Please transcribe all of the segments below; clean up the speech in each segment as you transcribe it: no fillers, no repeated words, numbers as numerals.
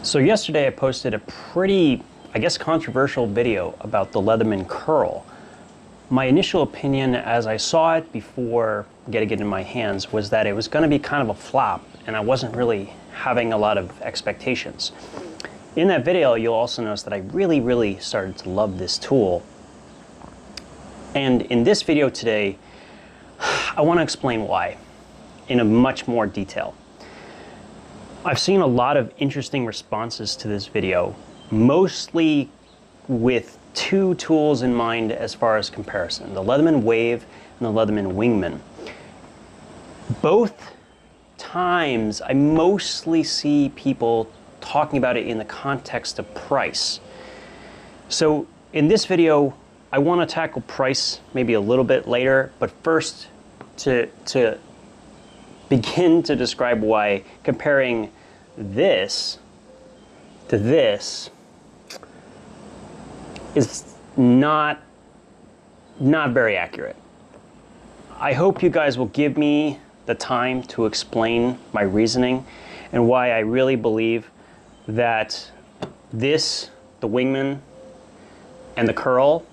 So yesterday I posted a pretty, I guess, controversial video about the Leatherman Curl. My initial opinion as I saw it before getting it in my hands was that it was going to be kind of a flop and I wasn't really having a lot of expectations. In that video you'll also notice that I really started to love this tool. And in this video today I want to explain why in a much more detail. I've seen a lot of interesting responses to this video, mostly with two tools in mind as far as comparison, the Leatherman Wave and the Leatherman Wingman. Both times I mostly see people talking about it in the context of price. So in this video I want to tackle price maybe a little bit later, but first to begin to describe why comparing this to this is not very accurate. I hope you guys will give me the time to explain my reasoning and why I really believe that this, the Wingman and the Curl,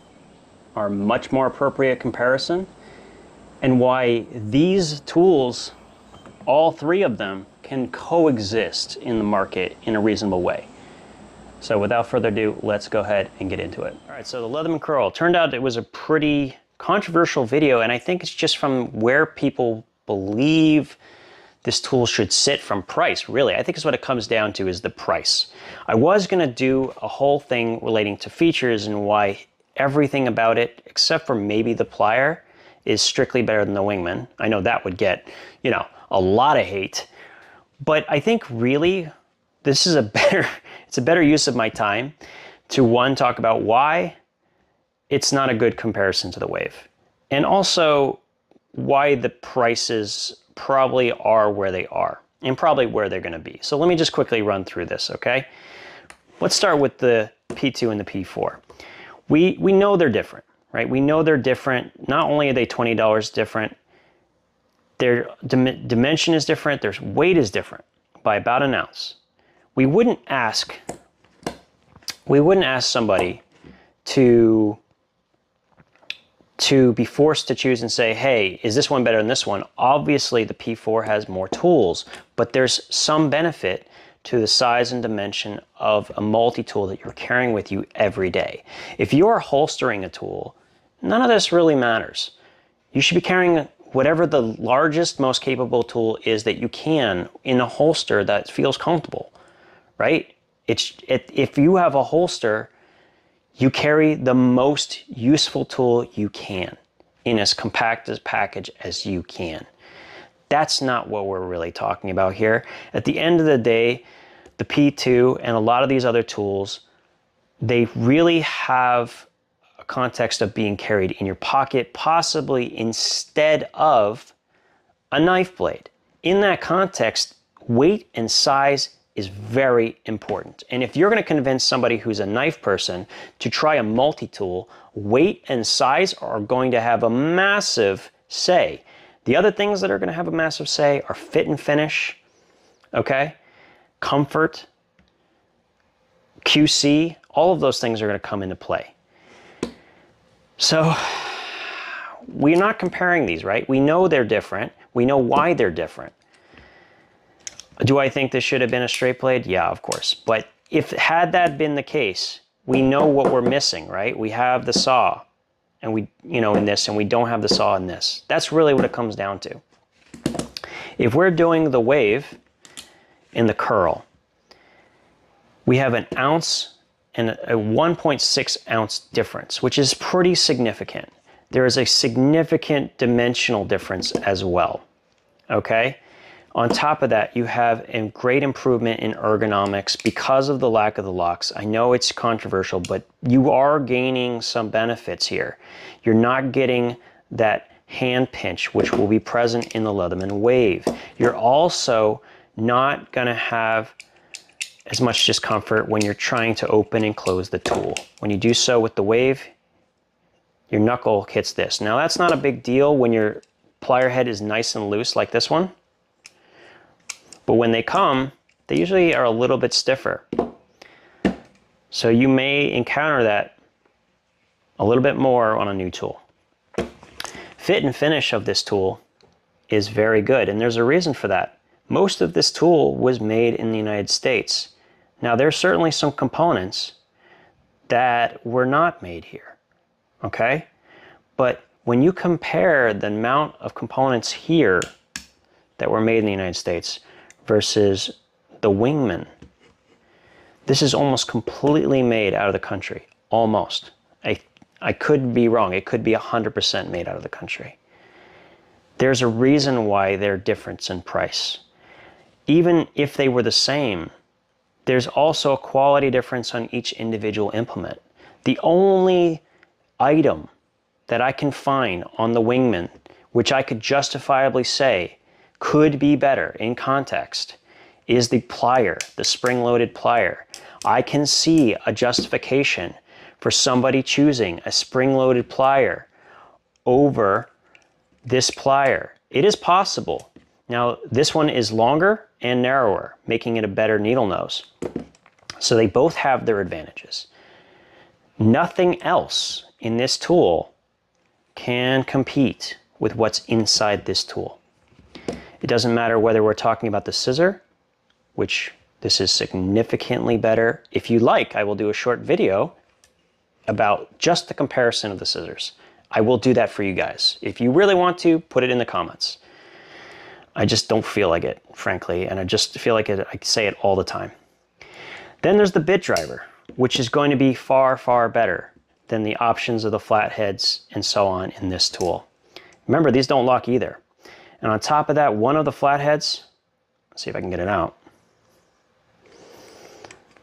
are much more appropriate comparison, and why these tools, all three of them, can coexist in the market in a reasonable way. So without further ado, let's go ahead and get into it. All right, so the Leatherman Curl, turned out it was a pretty controversial video, and I think it's just from where people believe this tool should sit from price, really. I think it's what it comes down to is the price. I was gonna do a whole thing relating to features and why everything about it, except for maybe the Plier, is strictly better than the Wingman. I know that would get, you know, a lot of hate, but I think really this is it's a better use of my time to, one, talk about why it's not a good comparison to the Wave, and also why the prices probably are where they are and probably where they're going to be. So let me just quickly run through this, okay? Let's start with the P2 and the P4. We know they're different, right? We know they're different. Not only are they $20 different, their dimension is different, their weight is different by about an ounce. We wouldn't ask somebody to be forced to choose and say, hey, is this one better than this one? Obviously the P4 has more tools, but there's some benefit to the size and dimension of a multi-tool that you're carrying with you every day. If you're holstering a tool, none of this really matters. You should be carrying whatever the largest, most capable tool is that you can in a holster that feels comfortable, right? If you have a holster, you carry the most useful tool you can in as compact a package as you can. That's not what we're really talking about here. At the end of the day, the P2 and a lot of these other tools, they really have a context of being carried in your pocket, possibly instead of a knife blade. In that context, weight and size is very important. And if you're going to convince somebody who's a knife person to try a multi-tool, weight and size are going to have a massive say. The other things that are going to have a massive say are fit and finish, okay? Comfort, QC, all of those things are going to come into play. So we're not comparing these, right? We know they're different. We know why they're different. Do I think this should have been a straight blade? Yeah, of course. But had that been the case, we know what we're missing, right? We have the saw and in this, and we don't have the saw in this. That's really what it comes down to. If we're doing the Wave in the Curl, we have an ounce and a 1.6 ounce difference, which is pretty significant. There is a significant dimensional difference as well, okay? On top of that, you have a great improvement in ergonomics because of the lack of the locks. I know it's controversial, but you are gaining some benefits here. You're not getting that hand pinch, which will be present in the Leatherman Wave. You're also not going to have as much discomfort when you're trying to open and close the tool. When you do so with the Wave, your knuckle hits this. Now that's not a big deal when your plier head is nice and loose like this one. But when they come they usually are a little bit stiffer. So you may encounter that a little bit more on a new tool. Fit and finish of this tool is very good, and there's a reason for that. Most of this tool was made in the United States. Now, there's certainly some components that were not made here, okay? But when you compare the amount of components here that were made in the United States versus the Wingman, this is almost completely made out of the country, almost. I could be wrong. It could be 100% made out of the country. There's a reason why they're different in price. Even if they were the same, there's also a quality difference on each individual implement. The only item that I can find on the Wingman, which I could justifiably say could be better in context, is the plier, the spring-loaded plier. I can see a justification for somebody choosing a spring-loaded plier over this plier. It is possible. Now, this one is longer and narrower, making it a better needle nose. So they both have their advantages. Nothing else in this tool can compete with what's inside this tool. It doesn't matter whether we're talking about the scissor, which this is significantly better. If you like, I will do a short video about just the comparison of the scissors. I will do that for you guys. If you really want to, put it in the comments. I just don't feel like it, frankly, and I just feel like I say it all the time. Then there's the bit driver, which is going to be far, far better than the options of the flatheads and so on in this tool. Remember, these don't lock either. And on top of that, one of the flatheads, let's see if I can get it out.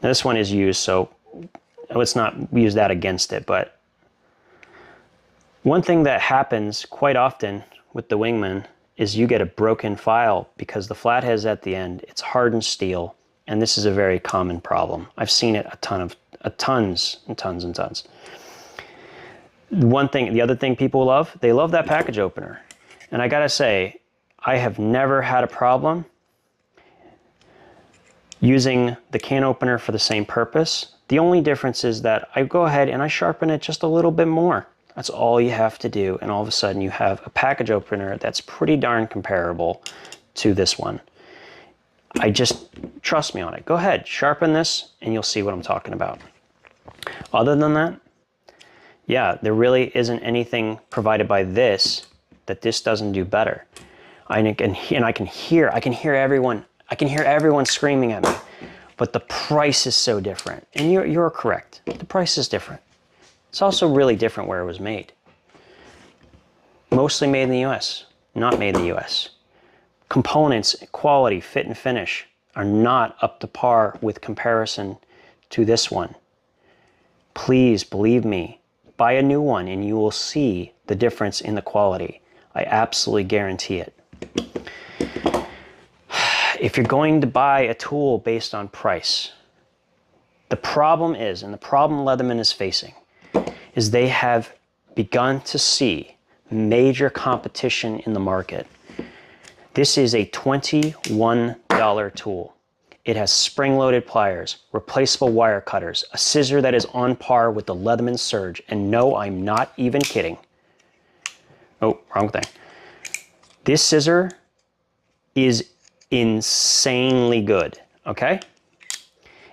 Now, this one is used, so let's not use that against it, but one thing that happens quite often with the Wingman is you get a broken file because the flathead's at the end, it's hardened steel, and this is a very common problem. I've seen it tons and tons. The other thing people love, they love that package opener. And I gotta say, I have never had a problem using the can opener for the same purpose. The only difference is that I go ahead and I sharpen it just a little bit more. That's all you have to do, and all of a sudden you have a package opener that's pretty darn comparable to this one. Trust me on it. Go ahead, sharpen this, and you'll see what I'm talking about. Other than that, yeah, there really isn't anything provided by this that this doesn't do better. I can hear everyone screaming at me, but the price is so different. And you're correct. The price is different. It's also really different where it was made. Mostly made in the US, not made in the US. Components, quality, fit and finish are not up to par with comparison to this one. Please believe me, buy a new one and you will see the difference in the quality. I absolutely guarantee it. If you're going to buy a tool based on price, the problem is, and the problem Leatherman is facing, is they have begun to see major competition in the market. This is a $21 tool. It has spring-loaded pliers, replaceable wire cutters, a scissor that is on par with the Leatherman Surge, and no, I'm not even kidding. Oh, wrong thing. This scissor is insanely good, okay?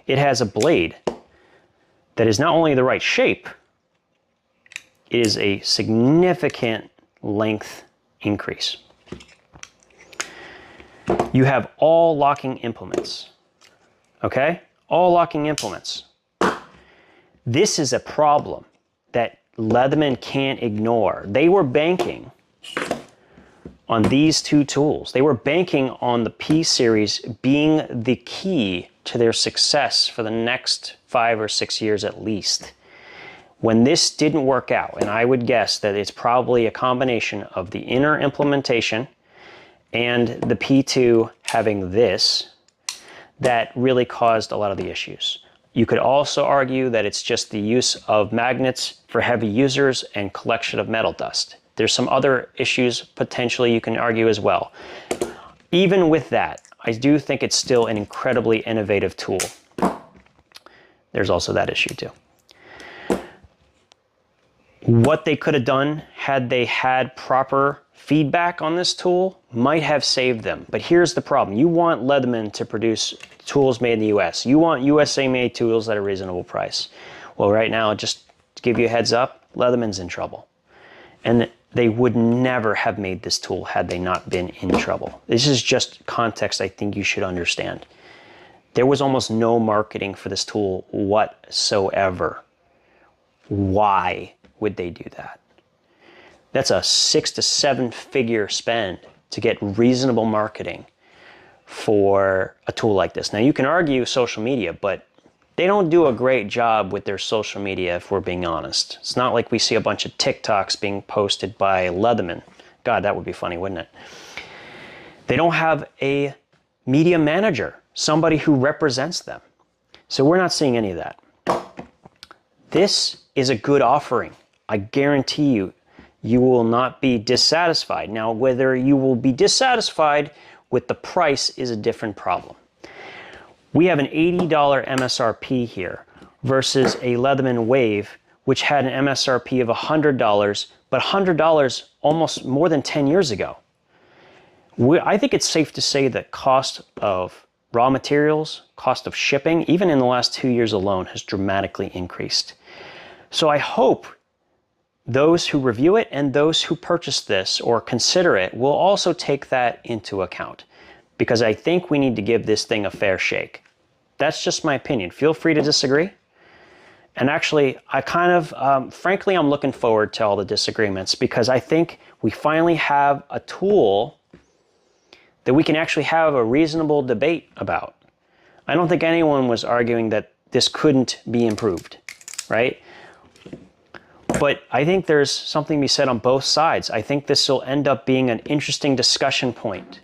It has a blade that is not only the right shape, it is a significant length increase. You have all locking implements, okay? All locking implements. This is a problem that Leatherman can't ignore. They were banking on these two tools. They were banking on the P series being the key to their success for the next 5 or 6 years at least. When this didn't work out, and I would guess that it's probably a combination of the inner implementation and the P2 having this, that really caused a lot of the issues. You could also argue that it's just the use of magnets for heavy users and collection of metal dust. There's some other issues potentially you can argue as well. Even with that, I do think it's still an incredibly innovative tool. There's also that issue too. What they could have done had they had proper feedback on this tool might have saved them. But here's the problem. You want Leatherman to produce tools made in the US. You want USA made tools at a reasonable price. Well, right now, just to give you a heads up, Leatherman's in trouble. And they would never have made this tool had they not been in trouble. This is just context I think you should understand. There was almost no marketing for this tool whatsoever. Why would they do that? That's a 6 to 7 figure spend to get reasonable marketing for a tool like this. Now you can argue social media, but they don't do a great job with their social media if we're being honest. It's not like we see a bunch of TikToks being posted by Leatherman. God, that would be funny, wouldn't it? They don't have a media manager, somebody who represents them. So we're not seeing any of that. This is a good offering. I guarantee you, you will not be dissatisfied. Now, whether you will be dissatisfied with the price is a different problem. We have an $80 MSRP here versus a Leatherman Wave, which had an MSRP of $100, but $100 almost more than 10 years ago. I think it's safe to say that cost of raw materials, cost of shipping, even in the last 2 years alone, has dramatically increased. So I hope those who review it and those who purchase this or consider it will also take that into account, because I think we need to give this thing a fair shake. That's just my opinion. Feel free to disagree. And actually, I kind of, frankly, I'm looking forward to all the disagreements, because I think we finally have a tool that we can actually have a reasonable debate about. I don't think anyone was arguing that this couldn't be improved, right? But I think there's something to be said on both sides. I think this will end up being an interesting discussion point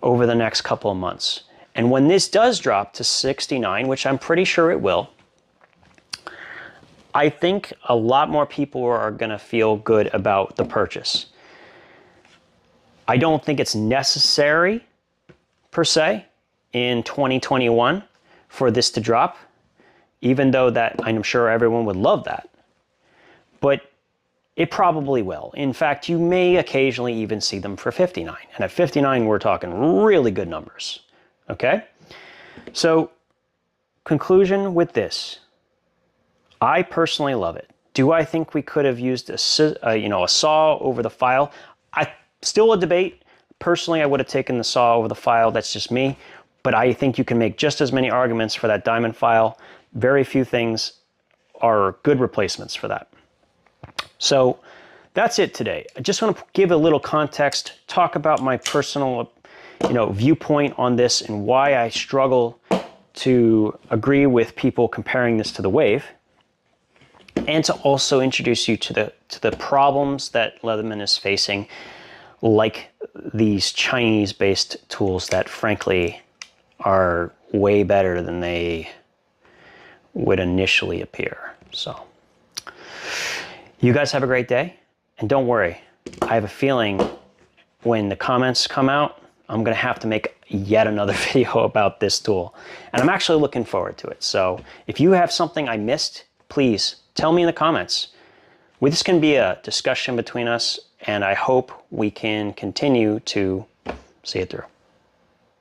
over the next couple of months. And when this does drop to 69, which I'm pretty sure it will, I think a lot more people are going to feel good about the purchase. I don't think it's necessary, per se, in 2021 for this to drop, even though that I'm sure everyone would love that. But it probably will. In fact, you may occasionally even see them for 59. And at 59, we're talking really good numbers. Okay? So, conclusion with this. I personally love it. Do I think we could have used a saw over the file? Still a debate. Personally, I would have taken the saw over the file. That's just me. But I think you can make just as many arguments for that diamond file. Very few things are good replacements for that. So that's it today. I just want to give a little context, talk about my personal viewpoint on this and why I struggle to agree with people comparing this to the Wave, and to also introduce you to the problems that Leatherman is facing, like these Chinese-based tools that frankly are way better than they would initially appear. So you guys have a great day, and don't worry, I have a feeling when the comments come out, I'm going to have to make yet another video about this tool, and I'm actually looking forward to it. So if you have something I missed, please tell me in the comments. This can be a discussion between us, and I hope we can continue to see it through.